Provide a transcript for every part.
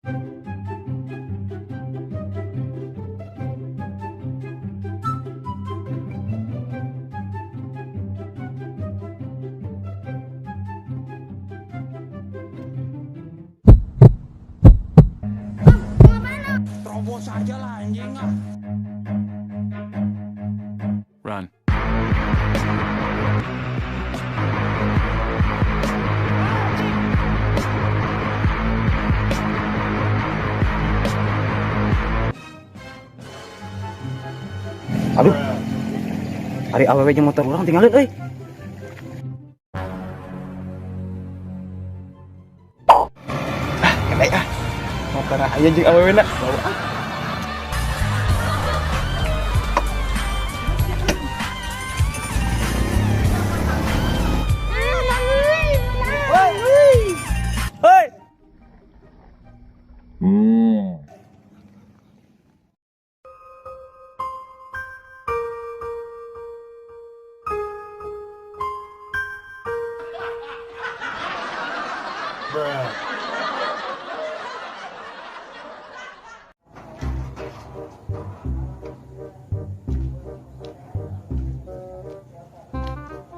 Terobos aja lah anjing ah. Run. Aduh, hari aww jeung motor orang tinggalin euy. Kedai mau ke raya jeung aww na bawa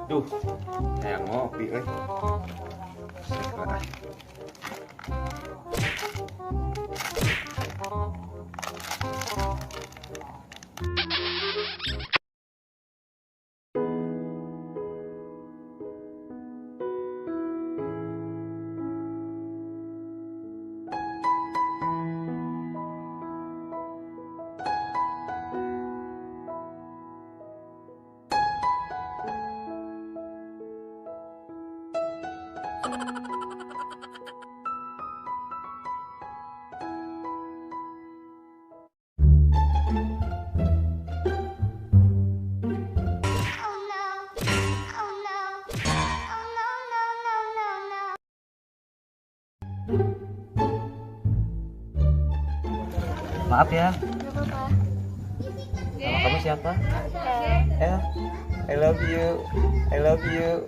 Duh, kayak ngopi euy. Maaf ya. Nama kamu siapa? I love you. I love you.